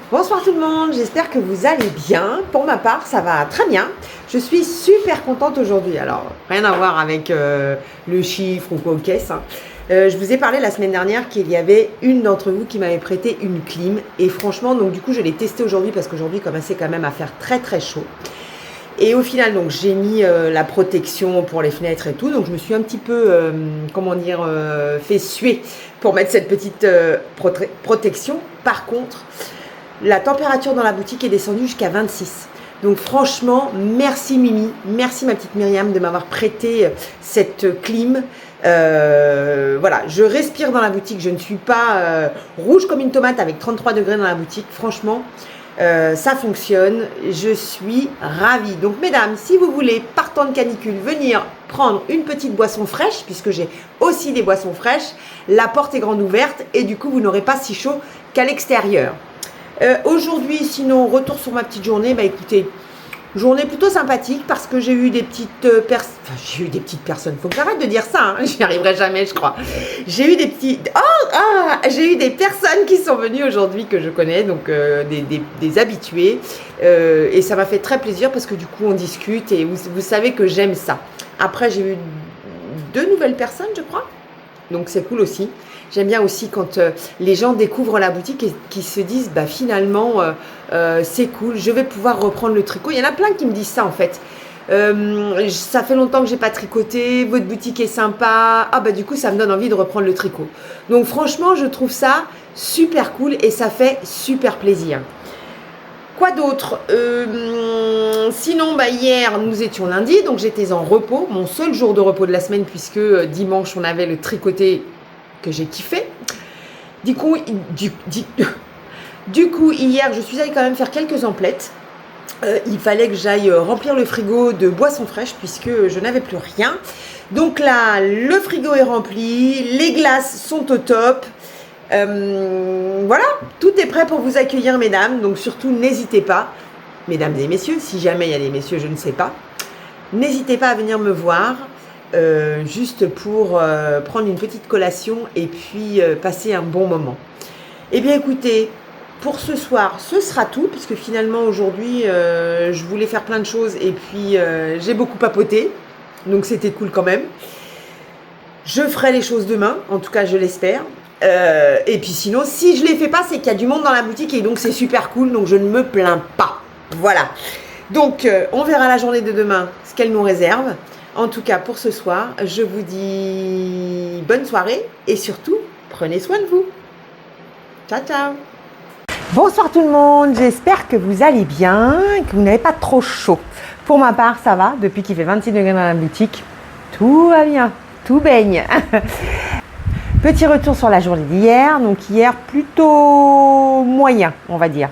Bonsoir tout le monde, j'espère que vous allez bien. Pour ma part, ça va très bien. Je suis super contente aujourd'hui. Alors, rien à voir avec le chiffre ou quoi aux caisses. Je vous ai parlé la semaine dernière qu'il y avait une d'entre vous qui m'avait prêté une clim. Et franchement, donc du coup, je l'ai testée aujourd'hui parce qu'aujourd'hui, commençait quand même à faire très très chaud. Et au final, donc j'ai mis la protection pour les fenêtres et tout. Donc je me suis un petit peu, fait suer pour mettre cette petite protection. Par contre, la température dans la boutique est descendue jusqu'à 26. Donc franchement, merci Mimi, merci ma petite Myriam de m'avoir prêté cette clim. Voilà, je respire dans la boutique, je ne suis pas rouge comme une tomate avec 33 degrés dans la boutique. Franchement, ça fonctionne, je suis ravie. Donc mesdames, si vous voulez, par temps de canicule, venir prendre une petite boisson fraîche, puisque j'ai aussi des boissons fraîches, la porte est grande ouverte et du coup vous n'aurez pas si chaud qu'à l'extérieur. Aujourd'hui, sinon, retour sur ma petite journée, bah écoutez, journée plutôt sympathique parce que j'ai eu des petites personnes, faut que j'arrête de dire ça, hein, j'y arriverai jamais je crois. J'ai eu des j'ai eu des personnes qui sont venues aujourd'hui que je connais, donc des habitués, et ça m'a fait très plaisir parce que du coup on discute et vous savez que j'aime ça. Après j'ai eu 2 nouvelles personnes je crois, donc c'est cool aussi. J'aime bien aussi quand les gens découvrent la boutique et qui se disent bah finalement c'est cool, je vais pouvoir reprendre le tricot. Il y en a plein qui me disent ça en fait. Ça fait longtemps que j'ai pas tricoté, votre boutique est sympa. Ah bah du coup ça me donne envie de reprendre le tricot. Donc franchement je trouve ça super cool et ça fait super plaisir. Quoi d'autre sinon, bah, hier, nous étions lundi, donc j'étais en repos, mon seul jour de repos de la semaine, puisque dimanche, on avait le tricoté que j'ai kiffé. Du coup, hier, je suis allée quand même faire quelques emplettes. Il fallait que j'aille remplir le frigo de boissons fraîches, puisque je n'avais plus rien. Donc là, le frigo est rempli, les glaces sont au top. Voilà, tout est prêt pour vous accueillir mesdames, donc surtout n'hésitez pas, mesdames et messieurs, si jamais il y a des messieurs, je ne sais pas, n'hésitez pas à venir me voir, juste pour prendre une petite collation et puis passer un bon moment. Eh bien écoutez, pour ce soir, ce sera tout, puisque finalement aujourd'hui, je voulais faire plein de choses et puis j'ai beaucoup papoté, donc c'était cool quand même. Je ferai les choses demain, en tout cas je l'espère. Et puis sinon, si je les fais pas, c'est qu'il y a du monde dans la boutique et donc c'est super cool, donc je ne me plains pas. Voilà. Donc on verra la journée de demain, ce qu'elle nous réserve. En tout cas, pour ce soir, je vous dis bonne soirée et surtout, prenez soin de vous. Ciao, ciao. Bonsoir tout le monde, j'espère que vous allez bien et que vous n'avez pas trop chaud. Pour ma part, ça va, depuis qu'il fait 26 degrés dans la boutique, tout va bien, tout baigne. Petit retour sur la journée d'hier, donc hier plutôt moyen on va dire.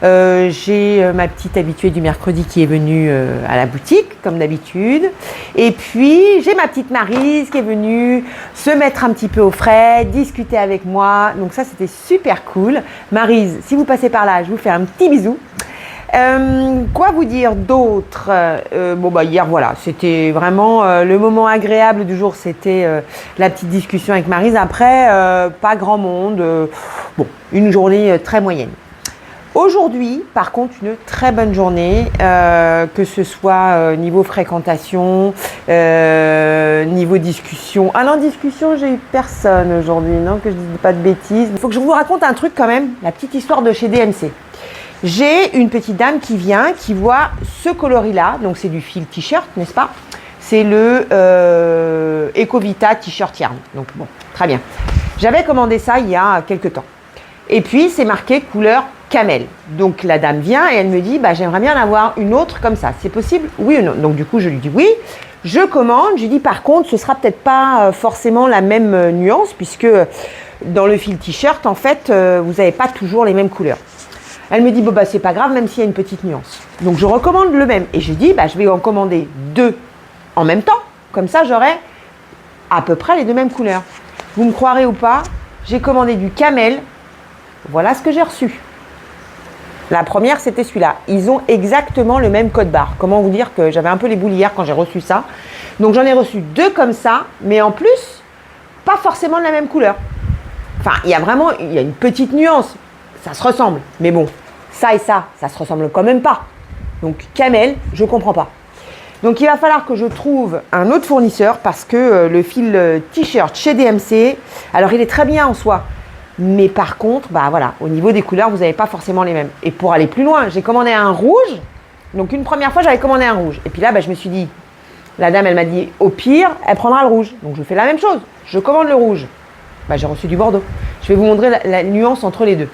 J'ai ma petite habituée du mercredi qui est venue à la boutique comme d'habitude, et puis j'ai ma petite Maryse qui est venue se mettre un petit peu au frais, discuter avec moi, donc ça c'était super cool. Maryse, si vous passez par là, je vous fais un petit bisou. Quoi vous dire d'autre? Bon bah hier voilà, c'était vraiment le moment agréable du jour, c'était la petite discussion avec Maryse. Après pas grand monde, bon une journée très moyenne. Aujourd'hui par contre une très bonne journée, que ce soit niveau fréquentation, niveau discussion. Ah non, discussion j'ai eu personne aujourd'hui, non, que je dise pas de bêtises. Il faut que je vous raconte un truc quand même, la petite histoire de chez DMC. J'ai une petite dame qui vient, qui voit ce coloris-là, donc c'est du fil t-shirt, n'est-ce pas? C'est le Ecovita t-shirt yarn, donc bon, très bien. J'avais commandé ça il y a quelques temps. Et puis c'est marqué couleur camel. Donc la dame vient et elle me dit, bah, j'aimerais bien en avoir une autre comme ça, c'est possible? Oui ou non? Donc du coup je lui dis oui, je commande, je lui dis par contre ce sera peut-être pas forcément la même nuance, puisque dans le fil t-shirt en fait vous n'avez pas toujours les mêmes couleurs. Elle me dit, bon bah c'est pas grave, même s'il y a une petite nuance. Donc je recommande le même. Et je dis, bah je vais en commander 2 en même temps. Comme ça, j'aurai à peu près les 2 mêmes couleurs. Vous me croirez ou pas, j'ai commandé du camel. Voilà ce que j'ai reçu. La première, c'était celui-là. Ils ont exactement le même code barre. Comment vous dire que j'avais un peu les boules hier quand j'ai reçu ça. Donc j'en ai reçu 2 comme ça, mais en plus, pas forcément de la même couleur. Enfin, il y a une petite nuance. Ça se ressemble, mais bon, ça et ça se ressemble quand même pas. Donc camel, je comprends pas. Donc il va falloir que je trouve un autre fournisseur parce que le fil t-shirt chez DMC, alors il est très bien en soi, mais par contre, bah voilà, au niveau des couleurs, vous n'avez pas forcément les mêmes. Et pour aller plus loin, j'ai commandé un rouge. Donc une première fois, j'avais commandé un rouge. Et puis là, bah, je me suis dit, la dame, elle m'a dit, au pire, elle prendra le rouge. Donc je fais la même chose, je commande le rouge. Bah, j'ai reçu du bordeaux. Je vais vous montrer la nuance entre les deux.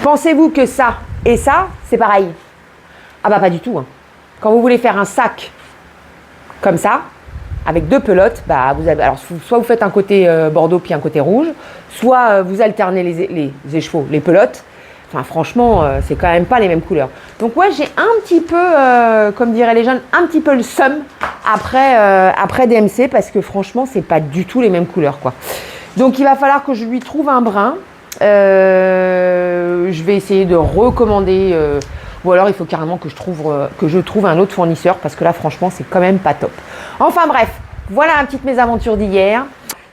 Pensez-vous que ça et ça, c'est pareil? Ah bah pas du tout. Hein. Quand vous voulez faire un sac comme ça, avec deux pelotes, bah vous avez, alors soit vous faites un côté bordeaux puis un côté rouge, soit vous alternez les écheveaux, les pelotes. Enfin franchement, c'est quand même pas les mêmes couleurs. Donc ouais, j'ai un petit peu, comme diraient les jeunes, un petit peu le seum après DMC parce que franchement, c'est pas du tout les mêmes couleurs quoi. Donc il va falloir que je lui trouve un brin. Je vais essayer de recommander ou alors il faut carrément que je trouve un autre fournisseur parce que là franchement c'est quand même pas top. Enfin bref, voilà la petite mésaventure d'hier.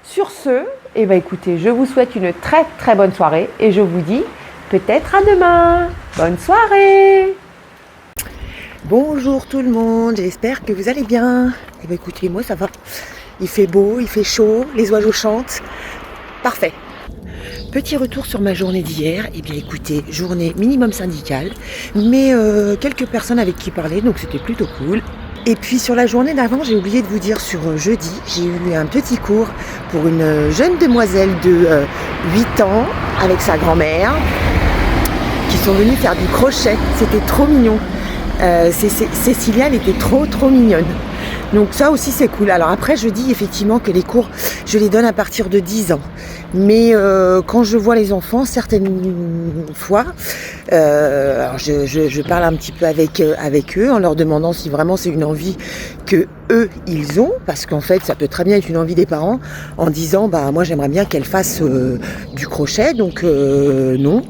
Sur ce, eh ben, écoutez, je vous souhaite une très très bonne soirée et je vous dis peut-être à demain. Bonne soirée. Bonjour tout le monde, j'espère que vous allez bien. Eh ben, écoutez, moi ça va. Il fait beau, il fait chaud, les oiseaux chantent. Parfait. Petit retour sur ma journée d'hier. Eh bien écoutez, journée minimum syndicale, mais quelques personnes avec qui parler, donc c'était plutôt cool. Et puis sur la journée d'avant, j'ai oublié de vous dire, sur jeudi, j'ai eu un petit cours pour une jeune demoiselle de 8 ans avec sa grand-mère qui sont venus faire du crochet. C'était trop mignon. Cécilia, elle était trop mignonne. Donc ça aussi c'est cool. Alors après je dis effectivement que les cours je les donne à partir de 10 ans. Mais quand je vois les enfants, certaines fois, alors je parle un petit peu avec eux en leur demandant si vraiment c'est une envie que eux ils ont, parce qu'en fait ça peut très bien être une envie des parents en disant bah moi j'aimerais bien qu'elle fasse du crochet, donc non.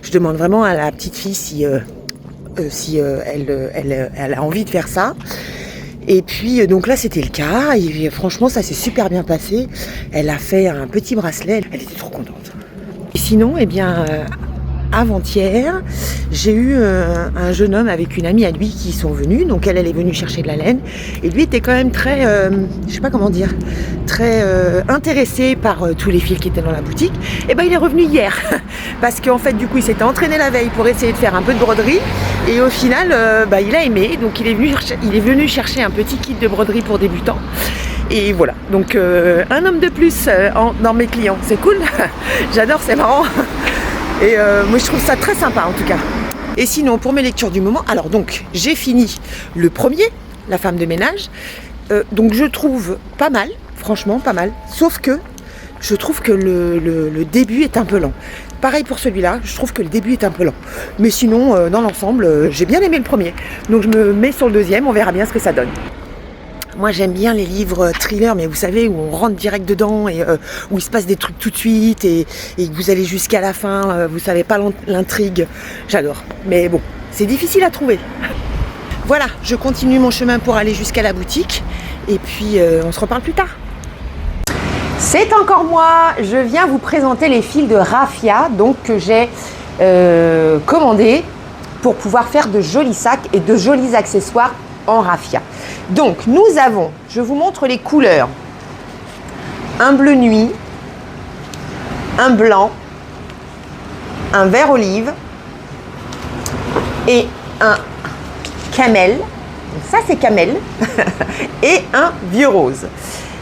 Je demande vraiment à la petite fille si elle a envie de faire ça. Et puis donc là c'était le cas et franchement ça s'est super bien passé. Elle a fait un petit bracelet, elle était trop contente. Et sinon eh bien avant-hier j'ai eu un jeune homme avec une amie à lui qui sont venus, donc elle est venue chercher de la laine et lui était quand même très, je sais pas comment dire, très intéressé par tous les fils qui étaient dans la boutique. Et ben il est revenu hier parce qu'en fait du coup il s'était entraîné la veille pour essayer de faire un peu de broderie et au final il a aimé, donc il est venu chercher un petit kit de broderie pour débutants. Et voilà, donc un homme de plus dans mes clients, c'est cool. J'adore, c'est marrant. Et moi je trouve ça très sympa en tout cas. Et sinon pour mes lectures du moment, alors donc j'ai fini le premier, la femme de ménage, donc je trouve pas mal, franchement pas mal, sauf que je trouve que le début est un peu lent. Pareil pour celui-là, je trouve que le début est un peu lent. Mais sinon dans l'ensemble j'ai bien aimé le premier, donc je me mets sur le deuxième, on verra bien ce que ça donne. Moi j'aime bien les livres thrillers, mais vous savez, où on rentre direct dedans et où il se passe des trucs tout de suite et que vous allez jusqu'à la fin, vous savez pas l'intrigue. J'adore. Mais bon, c'est difficile à trouver. Voilà, je continue mon chemin pour aller jusqu'à la boutique et puis on se reparle plus tard. C'est encore moi, je viens vous présenter les fils de raffia donc, que j'ai commandés pour pouvoir faire de jolis sacs et de jolis accessoires en raffia. Donc nous avons, je vous montre les couleurs, un bleu nuit, un blanc, un vert olive et un camel, donc ça c'est camel, et un vieux rose.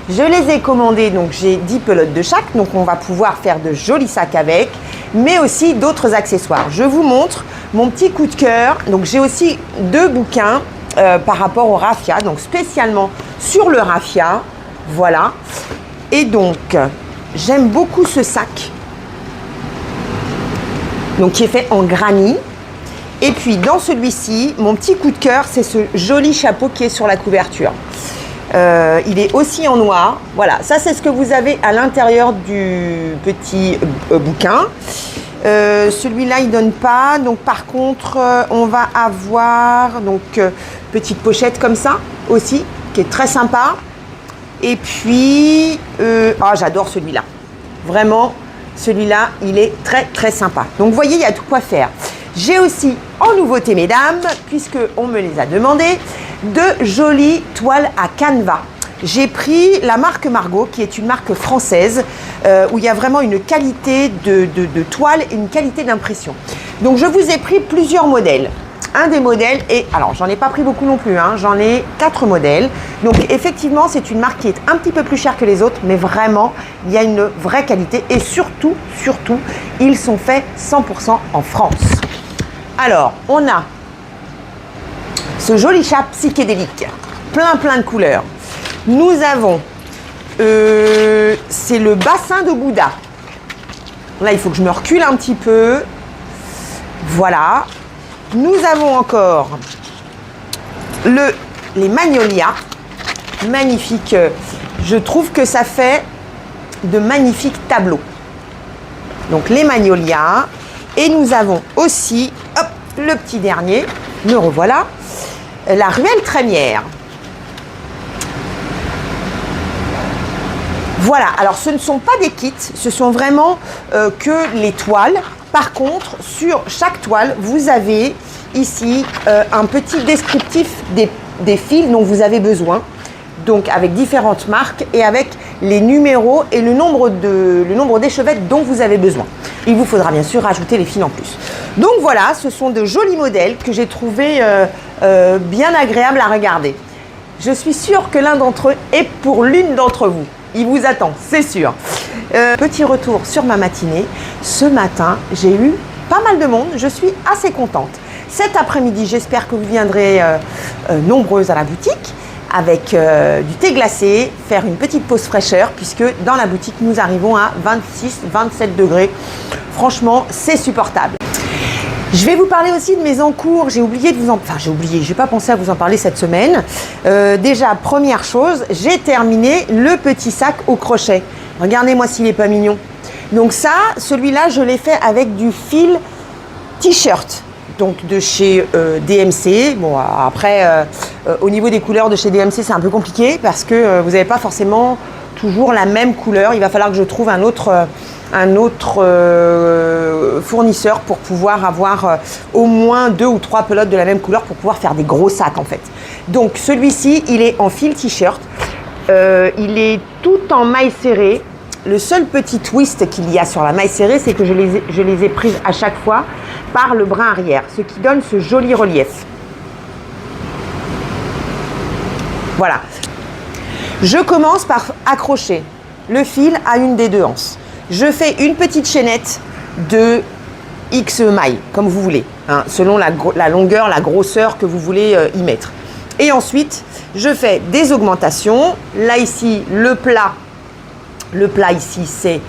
Je les ai commandés, donc j'ai 10 pelotes de chaque, donc on va pouvoir faire de jolis sacs avec, mais aussi d'autres accessoires. Je vous montre mon petit coup de cœur, donc j'ai aussi 2 bouquins par rapport au raffia, donc spécialement sur le raffia, voilà. Et donc, j'aime beaucoup ce sac, donc qui est fait en granit. Et puis dans celui-ci, mon petit coup de cœur, c'est ce joli chapeau qui est sur la couverture. Il est aussi en noir. Voilà, ça c'est ce que vous avez à l'intérieur du petit bouquin. Celui-là il donne pas, donc par contre on va avoir donc petite pochette comme ça aussi qui est très sympa. Et puis j'adore celui-là, vraiment Celui-là, il est très très sympa. Donc vous voyez, il y a tout quoi faire. J'ai aussi en nouveauté, mesdames, puisque on me les a demandé, de jolies toiles à canevas. J'ai pris la marque Margot, qui est une marque française, où il y a vraiment une qualité de toile et une qualité d'impression. Donc je vous ai pris plusieurs modèles. Un des modèles, et alors j'en ai pas pris beaucoup non plus, hein, j'en ai 4 modèles. Donc effectivement, c'est une marque qui est un petit peu plus chère que les autres, mais vraiment, il y a une vraie qualité. Et surtout, ils sont faits 100% en France. Alors, on a ce joli chat psychédélique, plein de couleurs. Nous avons, c'est le bassin de Bouddha. Là, il faut que je me recule un petit peu. Voilà. Nous avons encore les magnolias. Magnifiques. Je trouve que ça fait de magnifiques tableaux. Donc, les magnolias. Et nous avons aussi, hop, le petit dernier, me revoilà, la ruelle trémière. Voilà, alors ce ne sont pas des kits, ce sont vraiment que les toiles. Par contre, sur chaque toile, vous avez ici un petit descriptif des fils dont vous avez besoin. Donc avec différentes marques et avec les numéros et le nombre d'échevettes dont vous avez besoin. Il vous faudra bien sûr rajouter les fils en plus. Donc voilà, ce sont de jolis modèles que j'ai trouvés bien agréables à regarder. Je suis sûre que l'un d'entre eux est pour l'une d'entre vous. Il vous attend, c'est sûr. Petit retour sur ma matinée. Ce matin, j'ai eu pas mal de monde. Je suis assez contente. Cet après-midi, j'espère que vous viendrez nombreuses à la boutique avec du thé glacé, faire une petite pause fraîcheur puisque dans la boutique, nous arrivons à 26-27 degrés. Franchement, c'est supportable. Je vais vous parler aussi de mes encours. J'ai oublié de vous en... Enfin, j'ai oublié. Je n'ai pas pensé à vous en parler cette semaine. Déjà, première chose, j'ai terminé le petit sac au crochet. Regardez-moi s'il n'est pas mignon. Donc ça, celui-là, je l'ai fait avec du fil t-shirt. Donc de chez DMC. Bon, après, au niveau des couleurs de chez DMC, c'est un peu compliqué parce que vous n'avez pas forcément toujours la même couleur. Il va falloir que je trouve un autre fournisseur pour pouvoir avoir au moins 2 ou 3 pelotes de la même couleur pour pouvoir faire des gros sacs en fait. Donc celui-ci, il est en fil t-shirt. Il est tout en maille serrée. Le seul petit twist qu'il y a sur la maille serrée, c'est que je les ai prises à chaque fois par le brin arrière, ce qui donne ce joli relief. Voilà. Je commence par accrocher le fil à une des deux anses. Je fais une petite chaînette de X mailles, comme vous voulez, hein, selon la longueur, la grosseur que vous voulez y mettre. Et ensuite, je fais des augmentations. Là, ici, le plat ici, c'est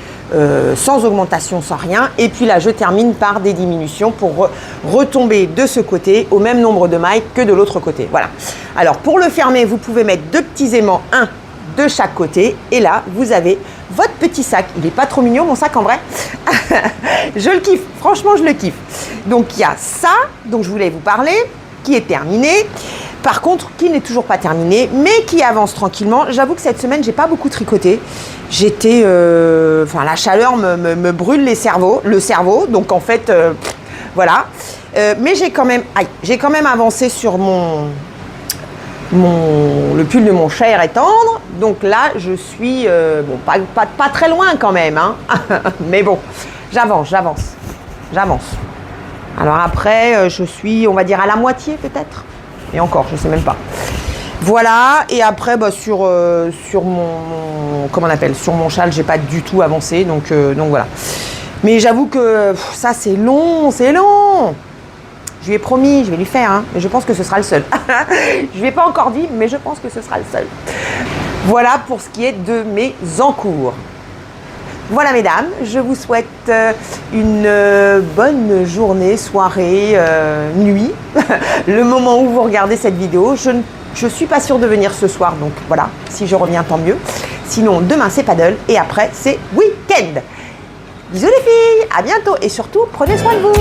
sans augmentation, sans rien. Et puis là, je termine par des diminutions pour retomber de ce côté au même nombre de mailles que de l'autre côté. Voilà. Alors, pour le fermer, vous pouvez mettre 2 petits aimants, un de chaque côté. Et là, vous avez votre petit sac. Il n'est pas trop mignon, mon sac, en vrai. Je le kiffe. Franchement, je le kiffe. Donc, il y a ça dont je voulais vous parler, qui est terminé. Par contre, qui n'est toujours pas terminé, mais qui avance tranquillement. J'avoue que cette semaine, j'ai pas beaucoup tricoté. J'étais... Enfin, la chaleur me brûle le cerveau. Donc, en fait, voilà. Mais j'ai quand même avancé sur le pull de mon cher et tendre. Donc là, je suis... bon, pas très loin quand même. Hein. Mais bon, j'avance. Alors après, je suis, on va dire, à la moitié peut-être. Et encore, je ne sais même pas. Voilà, et après, bah, sur mon comment on appelle, sur mon châle, j'ai pas du tout avancé, donc voilà. Mais j'avoue que ça, c'est long. Je lui ai promis, je vais lui faire, hein, mais je pense que ce sera le seul. Je ne lui ai pas encore dit, mais je pense que ce sera le seul. Voilà pour ce qui est de mes encours. Voilà mesdames, je vous souhaite une bonne journée, soirée, nuit, le moment où vous regardez cette vidéo. Je ne suis pas sûre de venir ce soir, donc voilà, si je reviens tant mieux. Sinon demain c'est paddle et après c'est week-end. Bisous les filles, à bientôt et surtout prenez soin de vous.